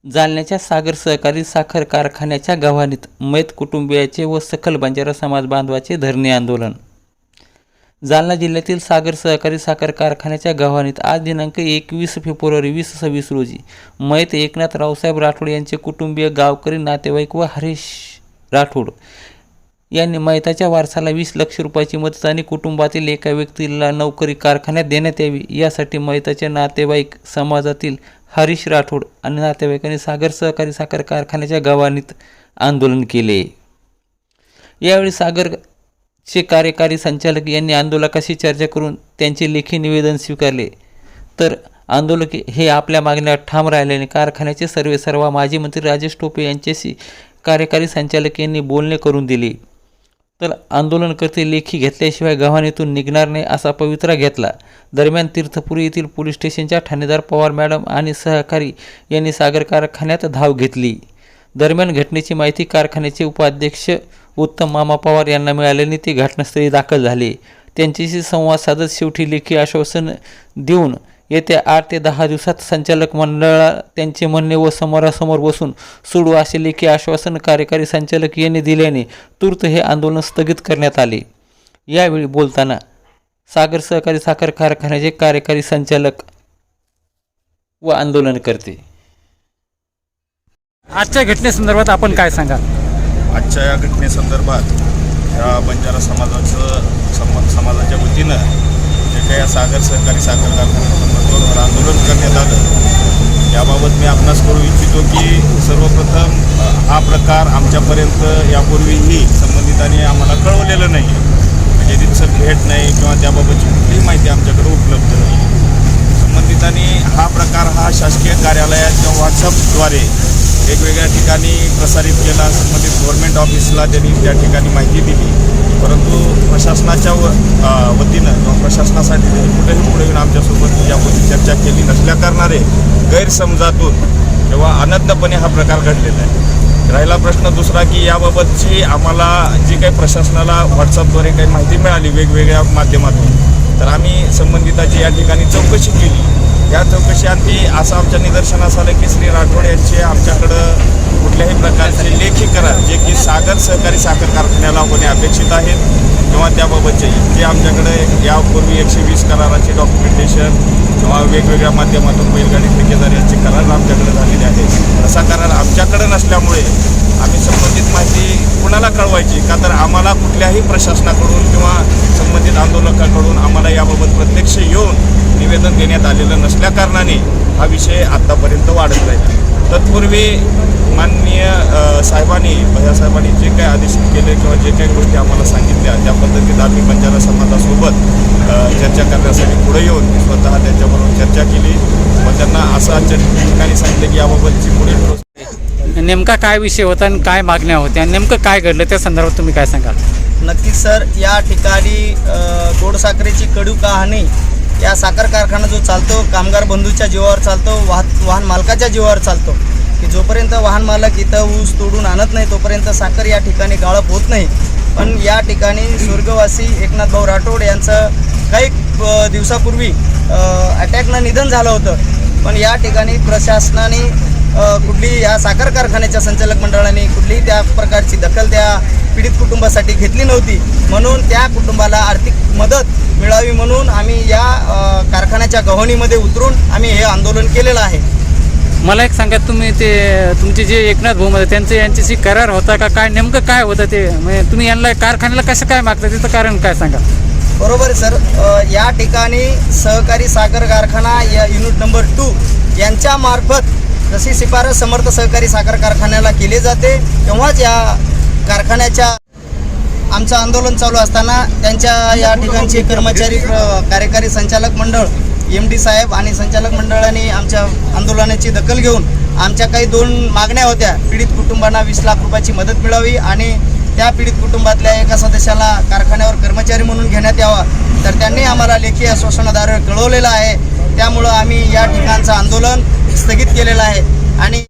जालन्याच्या सागर सहकारी साखर कारखान्याच्या गव्हाणीत मैत कुटुंबियाचे व सकल बंजारा समाज बांधवाचे धरणे आंदोलन। जालना जिल्ह्यातील सागर सहकारी साखर कारखान्याच्या गव्हाणीत आज दिनांक 21 फेब्रुवारी 2026 रोजी मैत एकनाथ रावसाहेब राठोड यांचे कुटुंबीय, गावकरी, नातेवाईक व हरीश राठोड यांनी मैताच्या वारसाला 20 लाख रुपयाची मदत आणि कुटुंबातील एका व्यक्तीला नोकरी कारखान्यात देण्यात यावी यासाठी मैताचे नातेवाईक समाजातील हरीश राठोड आणि नातेवाईकांनी सागर सहकारी साखर कारखान्याच्या गव्हाणीत आंदोलन केले। यावेळी सागरचे कार्यकारी संचालक यांनी आंदोलकाशी चर्चा करून त्यांचे लेखी निवेदन स्वीकारले। तर आंदोलक हे आपल्या मागण्या ठाम राहिल्याने कारखान्याचे सर्वेसर्वा माजी मंत्री राजेश टोपे यांच्याशी कार्यकारी संचालक यांनी बोलणे करून दिले। तर आंदोलनकर्ते लेखी घेतल्याशिवाय गव्हाणीतून निघणार नाही असा पवित्रा घेतला। दरम्यान तीर्थपुरी येथील पोलीस स्टेशनच्या ठाणेदार पवार मॅडम आणि सहकारी यांनी सागर कारखान्यात धाव घेतली। दरम्यान घटनेची माहिती कारखान्याचे उपाध्यक्ष उत्तम मामा पवार यांना मिळाल्याने ते घटनास्थळी दाखल झाले। त्यांच्याशी संवाद साधत शेवटी लेखी आश्वासन देऊन येत्या 8 ते 10 दिवसात संचालक मंडळाला त्यांचे म्हणणे व समोरासमोर बसून सोडू असे लेखी आश्वासन कार्यकारी संचालक यांनी दिल्याने तूर्त हे आंदोलन स्थगित करण्यात आले। यावेळी बोलताना सागर सहकारी साखर कारखान्याचे कार्यकारी संचालक व आंदोलनकर्ते। आजच्या घटनेसंदर्भात आपण काय सांगाल? आजच्या या घटनेसंदर्भात या बंजारा समाजाच्या वतीनं जे काही या सागर सहकारी साखर कारखान्यासंदर्भात आंदोलन करण्यात आलं याबाबत मी आपणास कळू इच्छितो की सर्वप्रथम हा प्रकार आमच्यापर्यंत यापूर्वीही संबंधितांनी आम्हाला कळवलेलं नाही आहे, म्हणजे तिथं भेट नाही किंवा त्याबाबतची कुठलीही माहिती आमच्याकडे उपलब्ध नाही। संबंधितांनी हा प्रकार हा शासकीय कार्यालयात किंवा व्हॉट्सअपद्वारे वेगवेगळ्या ठिकाणी प्रसारित केला। संबंधित गव्हर्नमेंट ऑफिसला त्यांनी त्या ठिकाणी माहिती दिली, परंतु प्रशासनाच्या वतीनं किंवा प्रशासनासाठी कुठेही पुढे येऊन आमच्यासोबत याबद्दल चर्चा केली नसल्याकारणाने गैरसमजातून किंवा अनंतपणे हा प्रकार घडलेला आहे। राहिला प्रश्न दुसरा की याबाबतची आम्हाला जी काही प्रशासनाला व्हॉट्सअपद्वारे काही माहिती मिळाली वेगवेगळ्या माध्यमातून, तर आम्ही संबंधिताची या ठिकाणी चौकशी केली। या चौकशीअंती असं आमच्या निदर्शनास आलं की श्री राठोड यांचे आमच्याकडं कुठल्याही प्रकारचे लेखी करार जे की सागर सहकारी साखर कारखान्याला होणे अपेक्षित आहेत किंवा त्याबाबतचे जे आमच्याकडे यापूर्वी 120 कराराचे डॉक्युमेंटेशन किंवा वेगवेगळ्या माध्यमातून बैलगाडी ठेकेदार यांचे करार आमच्याकडे झालेले आहेत, असा करार आमच्याकडे नसल्यामुळे आम्ही संबंधित माहिती कुणाला कळवायची का, तर आम्हाला कुठल्याही प्रशासनाकडून किंवा संबंधित आंदोलकाकडून आम्हाला याबाबत प्रत्यक्ष येऊन निवेदन देण्यात आलेलं नसल्याकारणाने हा विषय आत्तापर्यंत वाढत राहिला। तत्पूर्वी माननीय भैयासाहेबांनी जे काही आदेश केले किंवा जे काही गोष्टी आम्हाला सांगितल्या त्या पद्धतीत आम्ही बंजारा समाजासोबत चर्चा करण्यासाठी पुढे येऊन स्वतः त्यांच्याबरोबर चर्चा केली व त्यांना असं ठिकाणी सांगितलं की याबाबतची पुढील नेमका काय विषय होता आणि काय मागण्या होत्या, नेमकं काय घडलं त्या संदर्भात तुम्ही काय सांगाल? नक्कीच सर, या ठिकाणी गोड साखरेची कडू कहाणी या साखर कारखाना जो चालतो कामगार बंधूच्या जीवावर चालतो, वाहन मालकाच्या जीवावर चालतो की जोपर्यंत वाहन मालक इथं ऊस तोडून आणत नाही तोपर्यंत साखर या ठिकाणी गाळप होत नाही। पण या ठिकाणी स्वर्गवासी एकनाथ भाऊ राठोड यांचं काही दिवसापूर्वी अटॅकनं निधन झालं होतं, पण या ठिकाणी प्रशासनाने कुठली या साखर कारखान्याच्या संचालक मंडळाने कुठलीही त्या प्रकारची दखल त्या पीडित कुटुंबासाठी घेतली नव्हती। म्हणून त्या कुटुंबाला आर्थिक मदत मिळावी म्हणून आम्ही या कारखान्याच्या गव्हाणीमध्ये उतरून आम्ही हे आंदोलन केलेलं आहे। मला एक सांगा, तुम्ही ते तुमचे जे एकनाथ भाऊ मध्ये त्यांचं यांच्याशी करार होता का, काय नेमकं काय होतं ते, म्हणजे तुम्ही यांना कारखान्याला कसं काय मागता त्याचं कारण काय सांगा? बरोबर सर, या ठिकाणी सहकारी साखर कारखाना या युनिट नंबर 2 यांच्या मार्फत जशी शिफारस समर्थ सहकारी साखर कारखान्याला केली जाते तेव्हाच या कारखान्याच्या आमचं आंदोलन चालू असताना त्यांच्या या ठिकाणचे कर्मचारी, कार्यकारी संचालक मंडळ, MD साहेब आणि संचालक मंडळाने आमच्या आंदोलनाची दखल घेऊन आमच्या काही 2 मागण्या होत्या। पीडित कुटुंबांना 20 लाख रुपयाची मदत मिळावी आणि त्या पीडित कुटुंबातल्या एका सदस्याला कारखान्यावर कर्मचारी म्हणून घेण्यात यावा, तर त्यांनी आम्हाला लेखी आश्वासनाद्वारे कळवलेलं आहे। त्यामुळं आम्ही या ठिकाणचं आंदोलन स्थगित केलेलं आहे आणि